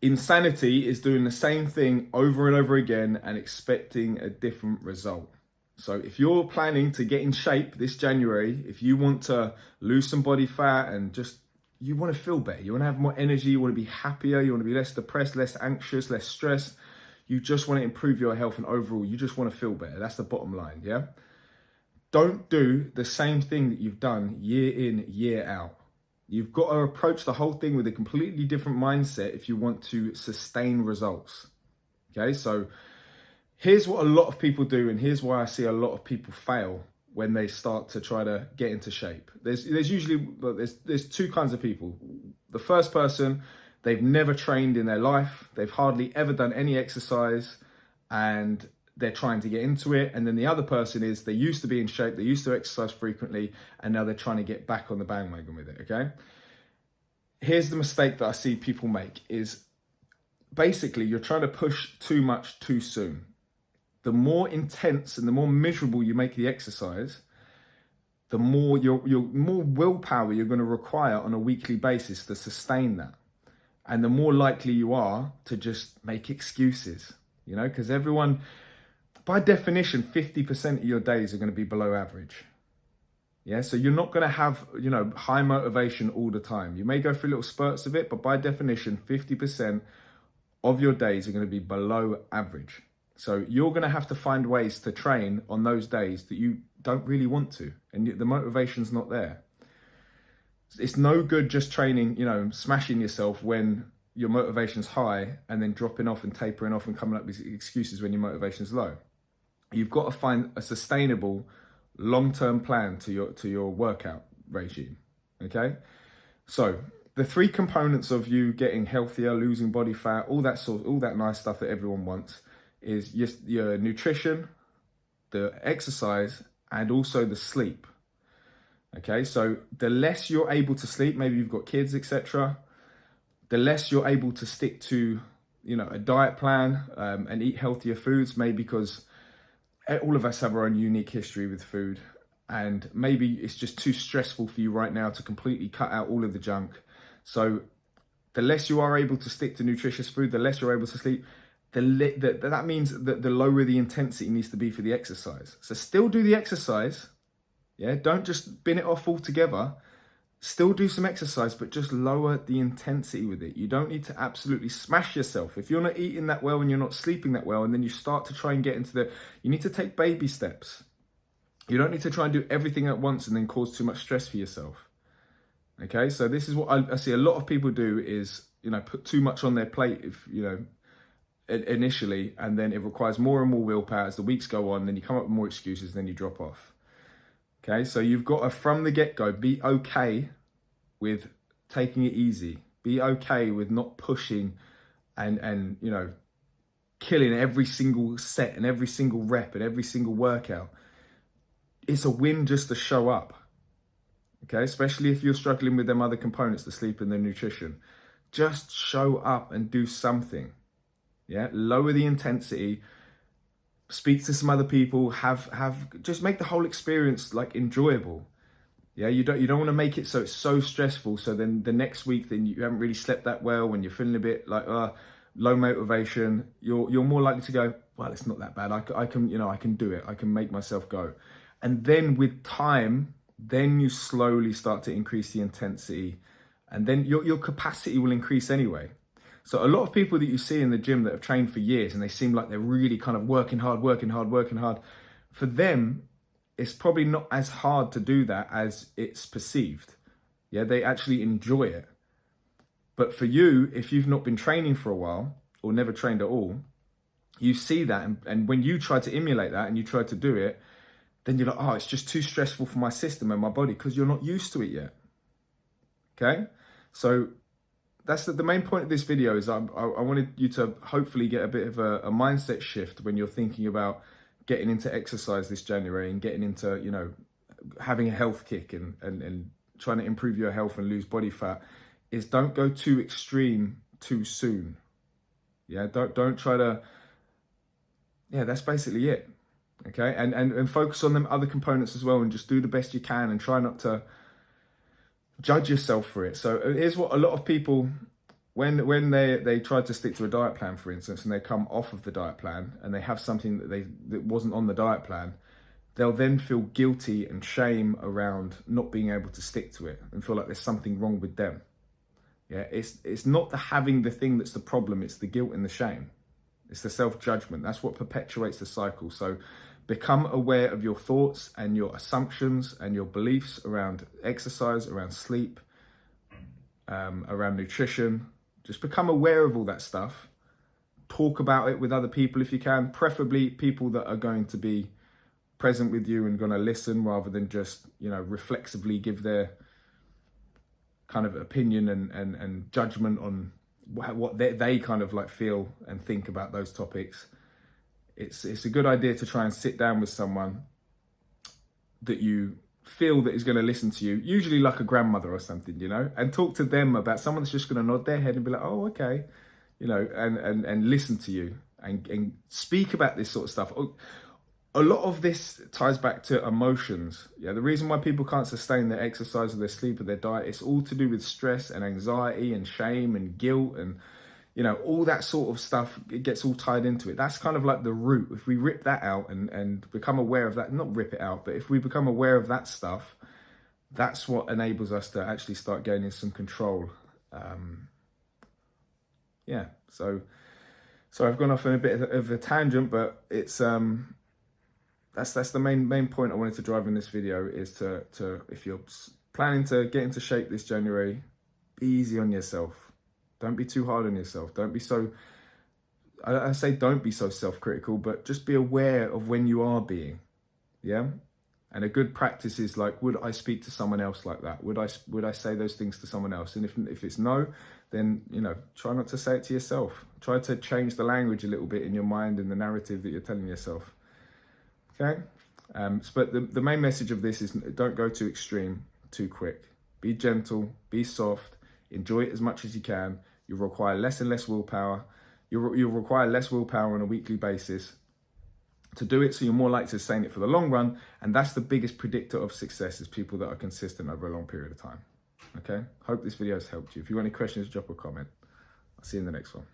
Insanity is doing the same thing over and over again and expecting a different result. So if you're planning to get in shape this January, if you want to lose some body fat and just, you want to feel better, you want to have more energy, you want to be happier, you want to be less depressed, less anxious, less stressed, you just want to improve your health, and overall, you just want to feel better. That's the bottom line, yeah? Don't do the same thing that you've done year in, year out. You've got to approach the whole thing with a completely different mindset if you want to sustain results. Okay, so here's what a lot of people do, and here's why I see a lot of people fail when they start to try to get into shape. There's usually, there's two kinds of people. The first person, they've never trained in their life, they've hardly ever done any exercise, and they're trying to get into it. And then the other person is, they used to be in shape, they used to exercise frequently, and now they're trying to get back on the bandwagon with it, okay? Here's the mistake that I see people make is, basically, you're trying to push too much too soon. The more intense and the more miserable you make the exercise, the more more willpower you're going to require on a weekly basis to sustain that. And the more likely you are to just make excuses, you know, because everyone, by definition, 50% of your days are going to be below average. Yeah, so you're not going to have, you know, high motivation all the time. You may go through little spurts of it, but by definition, 50% of your days are going to be below average. So you're going to have to find ways to train on those days that you don't really want to, and the motivation's not there. It's no good just training, you know, smashing yourself when your motivation's high and then dropping off and tapering off and coming up with excuses when your motivation's low. You've got to find a sustainable long-term plan to your workout regime, okay? So the three components of you getting healthier, losing body fat, all that nice stuff that everyone wants is your nutrition, the exercise, and also the sleep. Okay, so the less you're able to sleep, maybe you've got kids, etc., the less you're able to stick to, you know, a diet plan and eat healthier foods, maybe because all of us have our own unique history with food, and maybe it's just too stressful for you right now to completely cut out all of the junk. So the less you are able to stick to nutritious food, the less you're able to sleep, that means that the lower the intensity needs to be for the exercise. So still do the exercise, yeah, don't just bin it off altogether. Still do some exercise, but just lower the intensity with it. You don't need to absolutely smash yourself. If you're not eating that well and you're not sleeping that well, and then you start to try and get into you need to take baby steps. You don't need to try and do everything at once and then cause too much stress for yourself. Okay, so this is what I see a lot of people do is, you know, put too much on their plate, if, you know, initially, and then it requires more and more willpower as the weeks go on, then you come up with more excuses, then you drop off. Okay, so you've got to, from the get-go, be okay with taking it easy. Be okay with not pushing and you know, killing every single set and every single rep and every single workout. It's a win just to show up. Okay, especially if you're struggling with them other components, the sleep and the nutrition. Just show up and do something. Yeah, lower the intensity, speak to some other people, just make the whole experience like enjoyable. Yeah, you don't want to make it so it's so stressful. So then the next week, then you haven't really slept that well, when you're feeling a bit like low motivation, you're more likely to go, well, it's not that bad. I can, you know, I can do it. I can make myself go. And then with time, then you slowly start to increase the intensity, and then your capacity will increase anyway. So a lot of people that you see in the gym that have trained for years and they seem like they're really kind of working hard. For them, it's probably not as hard to do that as it's perceived. Yeah, they actually enjoy it. But for you, if you've not been training for a while or never trained at all, you see that. And when you try to emulate that and you try to do it, then you're like, oh, it's just too stressful for my system and my body because you're not used to it yet. Okay, so that's the main point of this video is I wanted you to hopefully get a bit of a mindset shift when you're thinking about getting into exercise this January and getting into, you know, having a health kick and trying to improve your health and lose body fat, is don't go too extreme too soon. Yeah, don't try to, yeah, that's basically it. Okay, and focus on them other components as well, and just do the best you can and try not to judge yourself for it. So here's what a lot of people, when they try to stick to a diet plan, for instance, and they come off of the diet plan and they have something that wasn't on the diet plan, they'll then feel guilty and shame around not being able to stick to it and feel like there's something wrong with them. Yeah, it's not the having the thing that's the problem, it's the guilt and the shame. It's the self-judgment. That's what perpetuates the cycle. So become aware of your thoughts and your assumptions and your beliefs around exercise, around sleep, around nutrition. Just become aware of all that stuff. Talk about it with other people if you can, preferably people that are going to be present with you and going to listen rather than just, reflexively give their kind of opinion and judgment on what they kind of like feel and think about those topics. It's a good idea to try and sit down with someone that you feel that is going to listen to you, usually like a grandmother or something, and talk to them about someone that's just going to nod their head and be like, oh, okay, and listen to you and speak about this sort of stuff. A lot of this ties back to emotions. Yeah, the reason why people can't sustain their exercise or their sleep or their diet, it's all to do with stress and anxiety and shame and guilt and, all that sort of stuff. It gets all tied into it. That's kind of like the root. If we rip that out and become aware of that, not rip it out, but if we become aware of that stuff, that's what enables us to actually start gaining some control. So I've gone off on a bit of a tangent, but it's that's the main point I wanted to drive in this video is to if you're planning to get into shape this January, be easy on yourself. Don't be too hard on yourself. Don't be so, I say don't be so self-critical, but just be aware of when you are being, yeah? And a good practice is like, would I speak to someone else like that? Would I say those things to someone else? And if it's no, then, try not to say it to yourself. Try to change the language a little bit in your mind and the narrative that you're telling yourself. Okay, but the main message of this is don't go too extreme, too quick. Be gentle, be soft, enjoy it as much as you can. You'll require less and less willpower. You'll require less willpower on a weekly basis to do it, so you're more likely to sustain it for the long run. And that's the biggest predictor of success, is people that are consistent over a long period of time. Okay, hope this video has helped you. If you have any questions, drop a comment. I'll see you in the next one.